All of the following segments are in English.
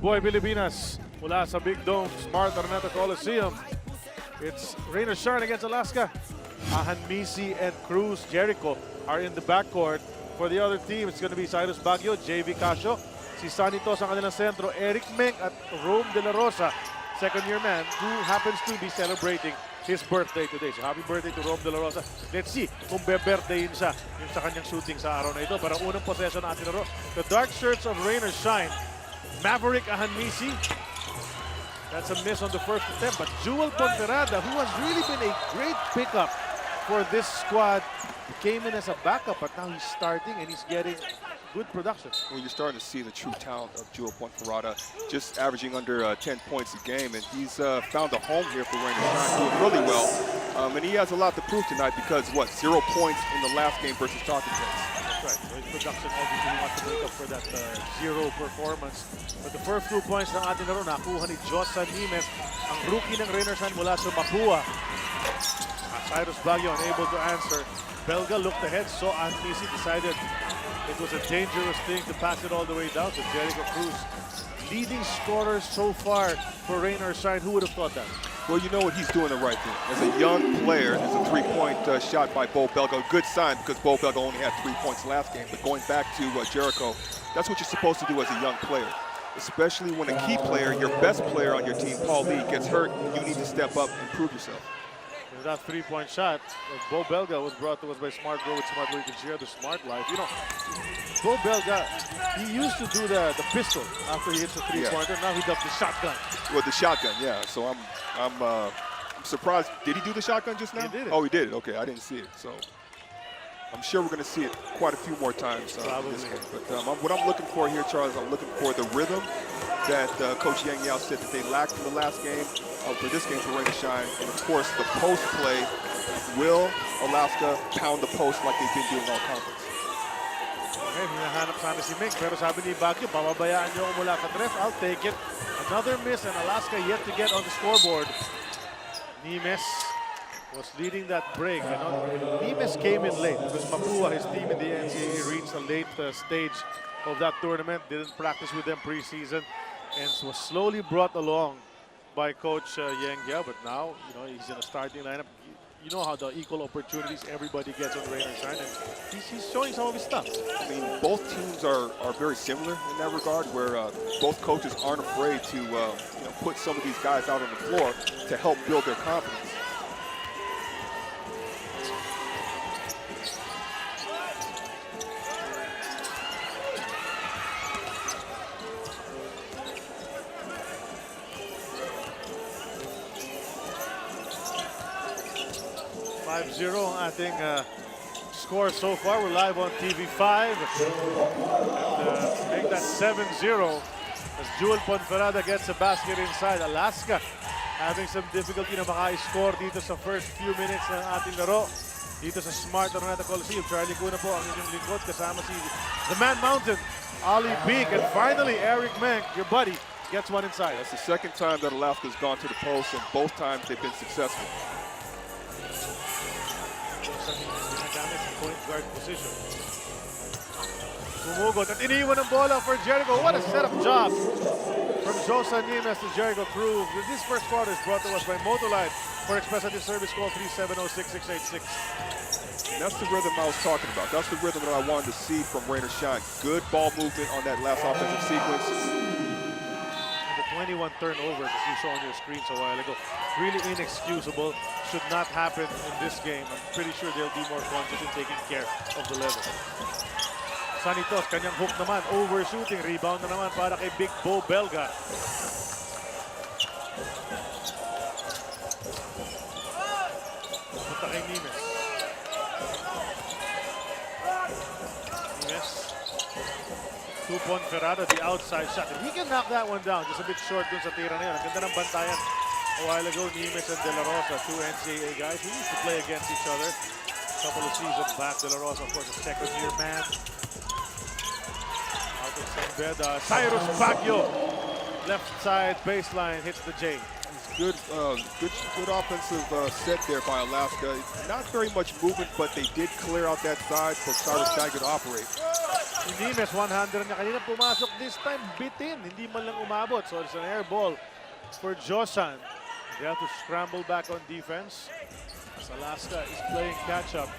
Boy Pilipinas mula sa Big Dome, Smart Araneta Coliseum. It's Rainer Shine against Alaska. Ahan Misi and Cruz Jericho are in the backcourt. For the other team, it's going to be Cyrus Baguio, JV Casio, si Sanito sa kanilang sentro, Eric Meng at Rome De La Rosa, second-year man, who happens to be celebrating his birthday today. So happy birthday to Rome De La Rosa. Let's see kung be-birthday yun siya yung sa kanyang shooting sa araw na ito. Pero unang possession natin na the dark shirts of Rainer Shine. Maverick Ahanmisi. That's a miss on the first attempt. But Jewel Ponferrada, who has really been a great pickup for this squad, came in as a backup, but now he's starting and he's getting good production. Well, you're starting to see the true talent of Jewel Ponferrada, just averaging under 10 points a game, and he's found a home here for Rainer Shine, doing really well. And he has a lot to prove tonight because, what, 0 points in the last game versus Talking Heads. That's right. So his production obviously wants to make up for that zero performance. But the first 2 points ng ating laro, nakuha ni Josan Nimes, ang rookie ng Rainer Shine mula sa Mapua. Cyrus Baguio unable to answer. Belga looked ahead, saw Ahanmisi, decided it was a dangerous thing to pass it all the way down to Jericho Cruz. Leading scorers so far for Rainer Shine. Who would have thought that? Well, you know what, he's doing the right thing. As a young player, there's a 3-point shot by Bo Belga. A good sign because Bo Belga only had 3 points last game. But going back to Jericho, that's what you're supposed to do as a young player. Especially when a key player, your best player on your team, Paul Lee, gets hurt, you need to step up and prove yourself. That 3-point shot, Bo Belga was brought to us by Smart Bro. With Smart Bro, you can share the Smart Life. You know, Bo Belga, he used to do the pistol after he hits the 3-pointer. Now he does the shotgun. Well, the shotgun, yeah. So I'm surprised. Did he do the shotgun just now? He did it. Oh, he did it. Okay, I didn't see it. So I'm sure we're going to see it quite a few more times in this game. But what I'm looking for here, Charles, I'm looking for the rhythm that Coach Yang Yao said that they lacked in the last game. For this game for Rainer Shine, and of course the post play. Will Alaska pound the post like they've been doing all conference? Okay, hinahanap sana si Ming, pero sabi ni Baguio, bababayaan niyo ako mula ka-ref, I'll take it. Another miss and Alaska yet to get on the scoreboard. Nimes was leading that break. Nimes came in late because Mapua, his team in the NCAA, reached a late stage of that tournament. Didn't practice with them preseason and was slowly brought along by Coach Yang Yao, but now, you know, he's in a starting lineup. You know how the equal opportunities everybody gets on Rainer Shine, and he's showing some of his stuff. I mean, both teams are very similar in that regard, where both coaches aren't afraid to you know, put some of these guys out on the floor to help build their confidence. 5-0 ang ating score so far. We're live on TV5. And make that 7-0 as Jewel Ponferrada gets a basket inside. Alaska having some difficulty na maka-score dito sa first few minutes ng ating laro. Dito sa Smart Araneta Coliseum. Charlie Cuna po ang inyong lingkod kasama si the Man Mountain, Ali Beek. And finally, Eric Meng, your buddy, gets one inside. That's the second time that Alaska's gone to the post, and both times they've been successful. Point guard position. Gumugot at iniwan ng bola for Jericho. What a setup job from Josan Nimes to Jericho Cruz. This first quarter is brought to us by Motolite. For express service, call 370-6686. That's the rhythm I was talking about. That's the rhythm that I wanted to see from Rainer Shine. Good ball movement on that last offensive sequence. And the 21 turnovers, as you saw on your screens a while ago, really inexcusable. Should not happen in this game. I'm pretty sure they'll be more conscious in taking care of the level. Sanitos, kanyang hook naman, overshooting, rebound na naman para kay Big Bo Belga. Punta kay Nimes. Nimes. To Ponferrada, the outside shot. And he can knock that one down. Just a bit short dun sa tira na yun. Ang ganda ng bantayan. A while ago, Nimes and De La Rosa, 2 NCAA guys who used to play against each other. A couple of seasons back, De La Rosa, of course, a second-year man. Out of San Beda, Cyrus Baguio, left side baseline, hits the J. Good offensive set there by Alaska. Not very much movement, but they did clear out that side for Cyrus Baguio to operate. Nimes, one-hander niya kanina pumasok. This time, bitin. Hindi man lang umabot. So it's an air ball for Josan. They have to scramble back on defense. As Alaska is playing catch-up.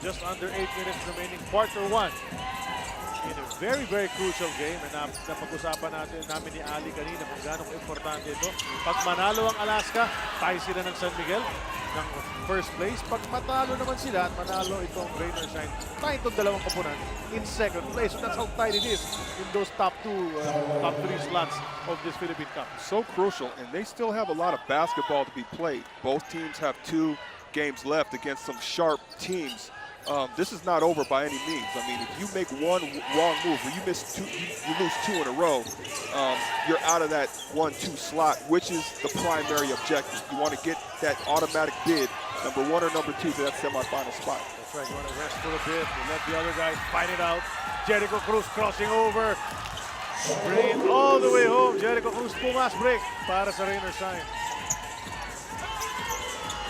Just under 8 minutes remaining, quarter 1. In a very, very crucial game. And napag-usapan namin ni Ali kanina kung gano'ng importante ito. Pag manalo ang Alaska, tayo sila ng San Miguel ng first place. Pag matalo naman sila at manalo itong Rain or Shine, tayo itong dalawang koponan in second place. So that's how tight it is in those top 3 slots of this Philippine Cup. So crucial, and they still have a lot of basketball to be played. Both teams have 2 games left against some sharp teams. This is not over by any means. I mean, if you make one wrong move or you miss 2, you lose 2 in a row, you're out of that 1-2 slot, which is the primary objective. You want to get that automatic bid, number 1 or number 2, to that semifinal spot. That's right. You want to rest for a bit and let the other guys fight it out. Jericho Cruz crossing over. Bring it all the way home. Jericho Cruz pumas break para sa Rain or Shine.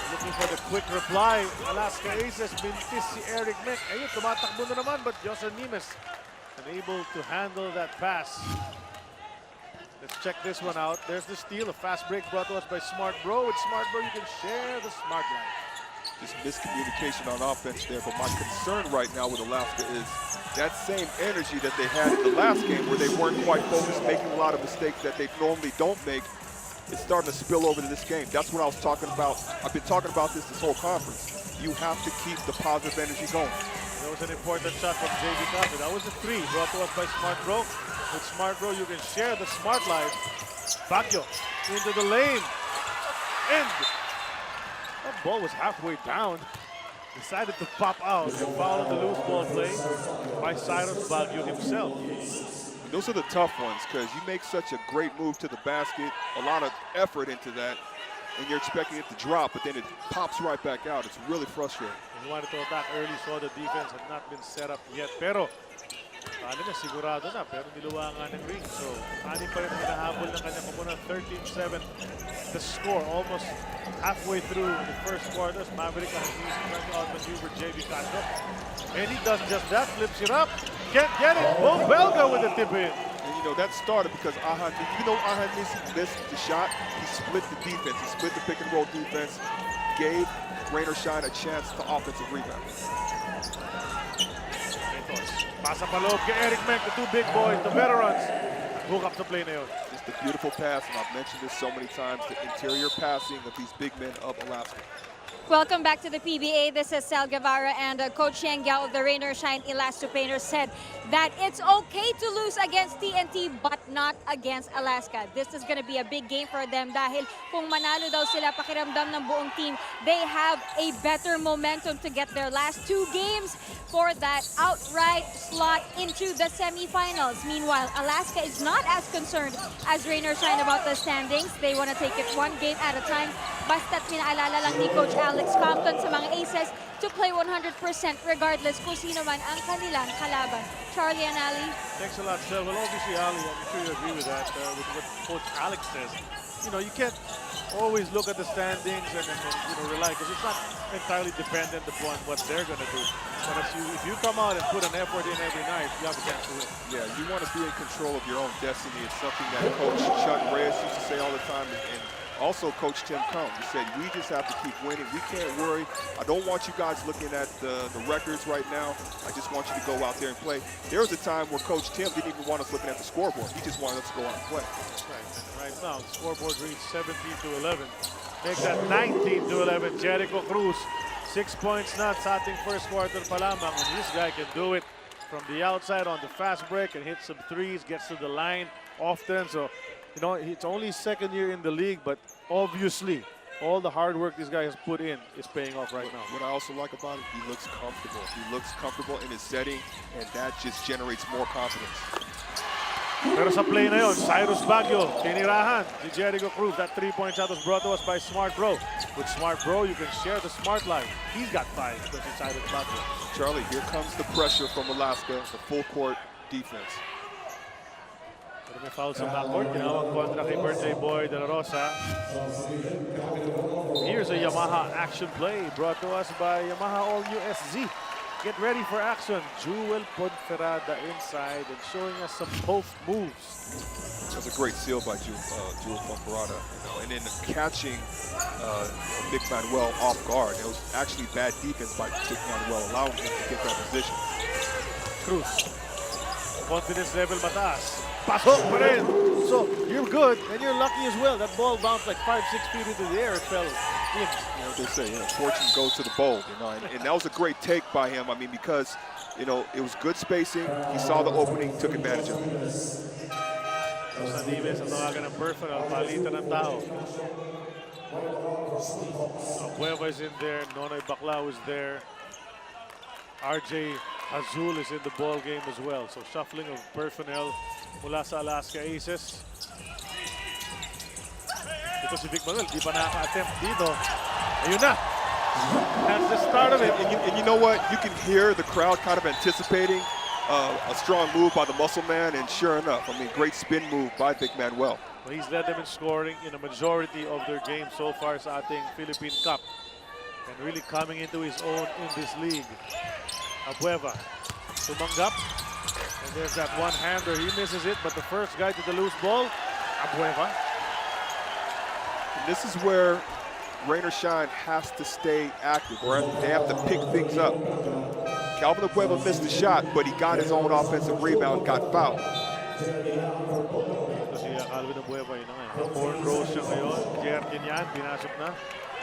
Looking for the quick reply. Alaska Aces, bintis si Eric Mek. Ayun, tumatakbo na naman, but Josan Nimes unable to handle that pass. Let's check this one out. There's the steal. A fast break brought to us by Smart Bro. With Smart Bro, you can share the smart life. Just miscommunication on offense there, but my concern right now with Alaska is that same energy that they had in the last game where they weren't quite focused, making a lot of mistakes that they normally don't make. It's starting to spill over to this game. That's what I was talking about. I've been talking about this whole conference. You have to keep the positive energy going. That was an important shot from JB Castro. That was a 3 brought to us by Smart Bro. With Smart Bro, you can share the smart life. Baguio into the lane. And that ball was halfway down. Decided to pop out and foul the loose ball play by Cyrus Baguio himself. Those are the tough ones because you make such a great move to the basket, a lot of effort into that, and you're expecting it to drop, but then it pops right back out. It's really frustrating. He wanted to attack early, saw the defense had not been set up yet. Pero, ano na, sigurado na, pero niluwangan ng ring. So, anim pa rin ang hinahabol ng kanyang kupunan. 13-7 the score, almost halfway through the first quarters. Maverick has used trying to outmaneuver JB Castro. And he does just that, flips it up. Can't get it. Bo Belga with the tip in. And you know, that started because even though Ahan missed the shot, he split the defense. He split the pick and roll defense, gave Rain or Shine a chance to offensive rebound. Pasa pa loob kay Eric Mek, the 2 big boys, the veterans. Hook up the play na yun. Just a beautiful pass, and I've mentioned this so many times, the interior passing of these big men of Alaska. Welcome back to the PBA. This is Sal Guevara, and Coach Yang Yao of the Rain or Shine Elasto Painters said that it's okay to lose against TNT but not against Alaska. This is going to be a big game for them dahil kung manalo daw sila, pakiramdam ng buong team, they have a better momentum to get their last 2 games for that outright slot into the semifinals. Meanwhile, Alaska is not as concerned as Rain or Shine about the standings. They want to take it 1 game at a time. Basta't pinaalala lang ni Coach Alex Compton sa mga Aces to play 100% regardless kung sino man ang kanilang kalaban. Charlie and Ali. Thanks a lot, Sel. Well, obviously, Ali, I'm sure you agree with that, with what Coach Alex says. You know, you can't always look at the standings and you know, rely, because it's not entirely dependent upon what they're going to do. But if you come out and put an effort in every night, you have a chance to win. Yeah, you want to be in control of your own destiny. It's something that Coach Chuck Reyes used to say all the time, and also Coach Tim Cone. He said, we just have to keep winning. We can't worry. I don't want you guys looking at the records right now. I just want you to go out there and play. There was a time where Coach Tim didn't even want us looking at the scoreboard. He just wanted us to go out and play. Right now, the scoreboard reads 17-11. Makes that 19-11. Jericho Cruz, 6 points not sa ating first quarter pa lamang. And this guy can do it from the outside on the fast break and hit some threes, gets to the line often. So, you know, it's only 2nd year in the league, but obviously all the hard work this guy has put in is paying off right now. What I also like about it, he looks comfortable. He looks comfortable in his setting, and that just generates more confidence. Pero sa play na yun, Cyrus Baguio, tinirahan si Jericho Cruz. That 3-point shot was brought to us by Smart Bro. With Smart Bro, you can share the smart life. He's got 5 because it's Cyrus Baguio. Charlie, here comes the pressure from Alaska, the full court defense. Pero may foul sa backcourt. Ginawang kontra kay Birthday Boy De La Rosa. Here's a Yamaha action play brought to us by Yamaha All New SZ. get ready for action. Jewel Ponferrada inside and showing us some post moves. That was a great seal by Jewel Ponferrada, and then catching Vic Manuel off guard. It was actually bad defense by Vic Manuel, allowing him to get that position. Cruz. Confidence level mataas. Pasok pa rin. So, you're good and you're lucky as well. That ball bounced like 5-6 feet into the air. It fell in. You know what they say, fortune goes to the bold, and that was a great take by him. I mean, because, it was good spacing. He saw the opening, took advantage of it. Sa Dives ang tawagan ng personal, palitan ng tao. Abueva is in there, Nonoy Baclao is there. RJ Azul is in the ball game as well. So shuffling of personnel mula sa Alaska Aces. Ito si Vic Manuel, di pa nakaka-attempt dito. Ayun na! That's the start of it. And you know what? You can hear the crowd kind of anticipating a strong move by the muscle man, and sure enough, I mean, great spin move by Vic Manuel. Well, he's led them in scoring in a majority of their games so far sa ating Philippine Cup. And really coming into his own in this league. Abueva, tumanggap. And there's that one-hander. He misses it, but the first guy to the loose ball, Abueva. And this is where Rain or Shine has to stay active, where they have to pick things up. Calvin Abueva missed the shot, but he got his own offensive rebound, got fouled. Kasi Calvin Abueva, yun na nga. Four rows siya ngayon. Jerkin yan, pinasok na.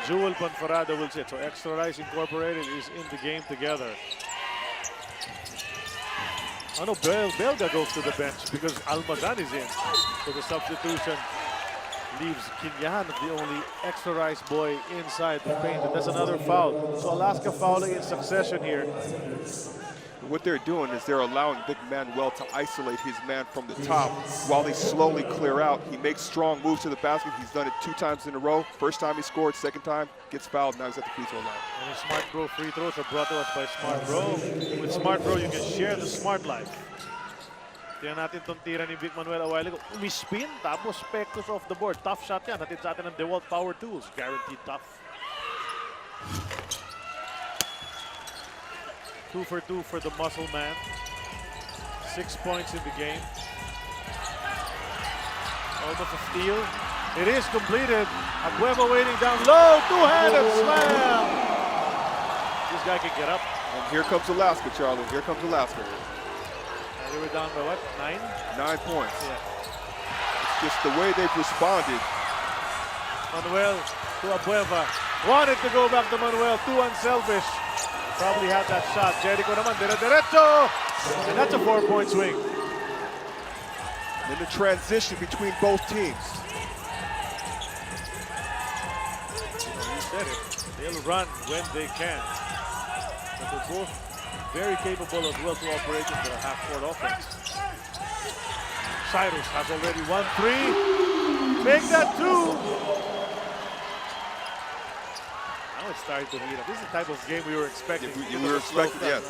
Jewel Ponferrada will sit. So Extra Rice Incorporated is in the game together. Ano, Belga goes to the bench because Almazan is in. So the substitution leaves Kinyahan, the only Extra Rice boy inside the paint. And that's another foul. So Alaska fouling in succession here. What they're doing is they're allowing Vic Manuel to isolate his man from the top while they slowly clear out. He makes strong moves to the basket. He's done it 2 times in a row. First time he scored, second time gets fouled. Now he's at the free throw line. And the Smart Bro free throws are brought to us by Smart Bro. With Smart Bro, you can share the smart life. Tingnan natin itong tira ni Vic Manuel a while ago. Umispin, tapos specters off the board. Tough shot yan. Natin sa atin ng DeWalt Power Tools. Guaranteed tough. 2 for 2 for the muscle man. 6 points in the game. Almost a steal. It is completed. Abueva waiting down low. Two-handed slam. This guy can get up. And here comes Alaska, Charlie. Here comes Alaska. They were down by what? 9? 9 points. Yeah. It's just the way they've responded. Manuel to Abueva. Wanted to go back to Manuel. Too unselfish. Probably had that shot. Jericho naman, derecho! And that's a 4-point swing. And then the transition between both teams. You said it. They'll run when they can. But they're both very capable as well to operate in the half-court offense. Cyrus has already 1-3. Make that 2. Now it's starting to heat up. This is the type of game we were expecting. Yeah, we were expecting, yes.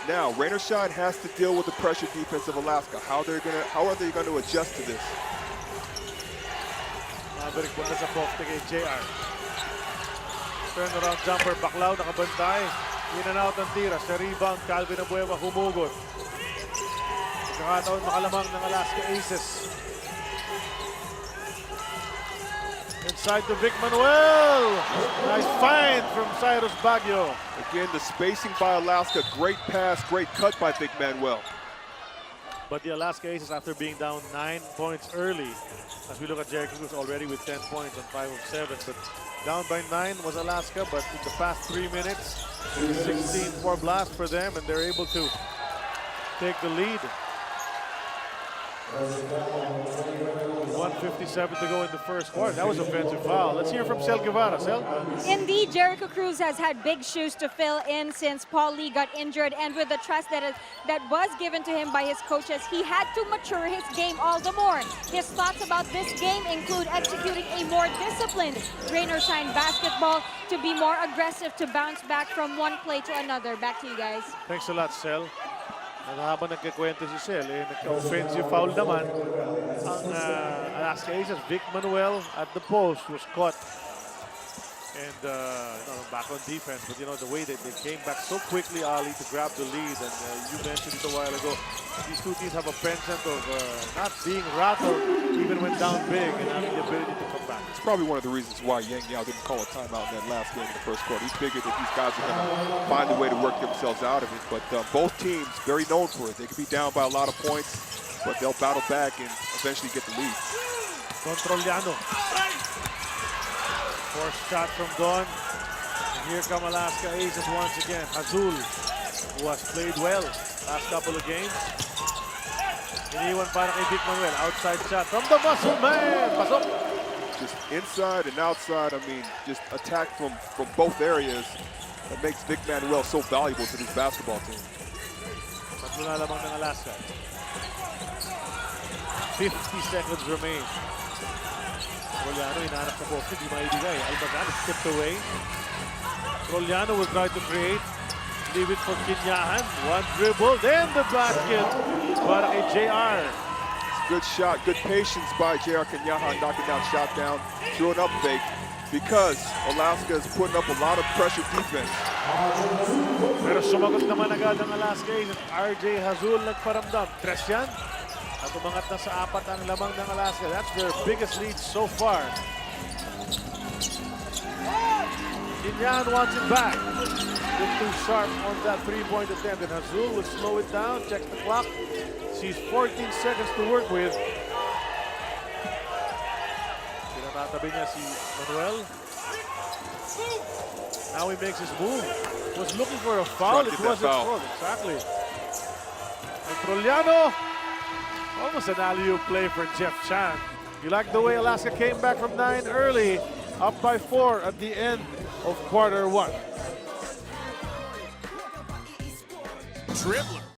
Now, Rain or Shine has to deal with the pressure defense of Alaska. How are they going to adjust to this? Maverick punta sa pofte kay JR. Turnaround jumper, Baclao nakabantay. In and out ng tira. Sa rebound, Calvin Abueva humugot. Pagkakataon makalamang ng Alaska Aces. Inside to Vic Manuel. Nice find from Cyrus Baguio. Again, the spacing by Alaska. Great pass, great cut by Vic Manuel. But the Alaska Aces, after being down 9 points early, as we look at Jericho Cruz already with 10 points on 5 of 7, but down by 9 was Alaska, but in the past 3 minutes, 16-4 blast for them, and they're able to take the lead. 1:57 to go in the first quarter. That was offensive foul. Let's hear from Sel Guevara. Sel? Indeed, Jericho Cruz has had big shoes to fill in since Paul Lee got injured, and with the trust that was given to him by his coaches, he had to mature his game all the more. His thoughts about this game include executing a more disciplined rain or shine basketball, to be more aggressive, to bounce back from one play to another. Back to you guys. Thanks a lot, Sel. At habang nagkikwento si Sel, nagka-offensive foul naman ang Alaska Aces. Vic Manuel at the post was caught And back on defense, but the way that they came back so quickly, Ali, to grab the lead, and you mentioned it a while ago, these two teams have a penchant of not being rattled even when down big and having the ability to come back. It's probably one of the reasons why Yang Yao didn't call a timeout in that last game in the first quarter. He figured that these guys are going to find a way to work themselves out of it, but both teams very known for it. They could be down by a lot of points, but they'll battle back and eventually get the lead. Controliano. Forced shot from Don. And here come Alaska Aces once again. Azul, who has played well last couple of games. Iniwan para kay Vic Manuel. Outside shot from the muscle man. Pasok. Just inside and outside. I mean, just attack from both areas. That makes Vic Manuel so valuable to this basketball team. Tatlo na lamang ng Alaska. 50 seconds remain. Troliano, hinahanap sa poste, di maibigay. Albagan stepped away. Troliano will try to create. Leave it for Kinyahan. One dribble, then the basket para kay JR. Good shot, good patience by JR Kinyahan, knocking that shot down, threw it up fake, because Alaska is putting up a lot of pressure defense. Pero sumagot naman agad ang Alaska Aces. RJ Hazul nagparamdam. Tres yan. At umangat na sa 4 ang lamang ng Alaska. That's their biggest lead so far. Kinyan wants it back. Bit too sharp on that three-point attempt. And Hazul will slow it down, checks the clock. Sees 14 seconds to work with. Pinatatabi niya si Manuel. Now he makes his move. Was looking for a foul. It wasn't foul. Exactly. And Troliano. Almost an alley-oop play for Jeff Chan. You like the way Alaska came back from 9 early, up by 4 at the end of quarter 1. Dribbler.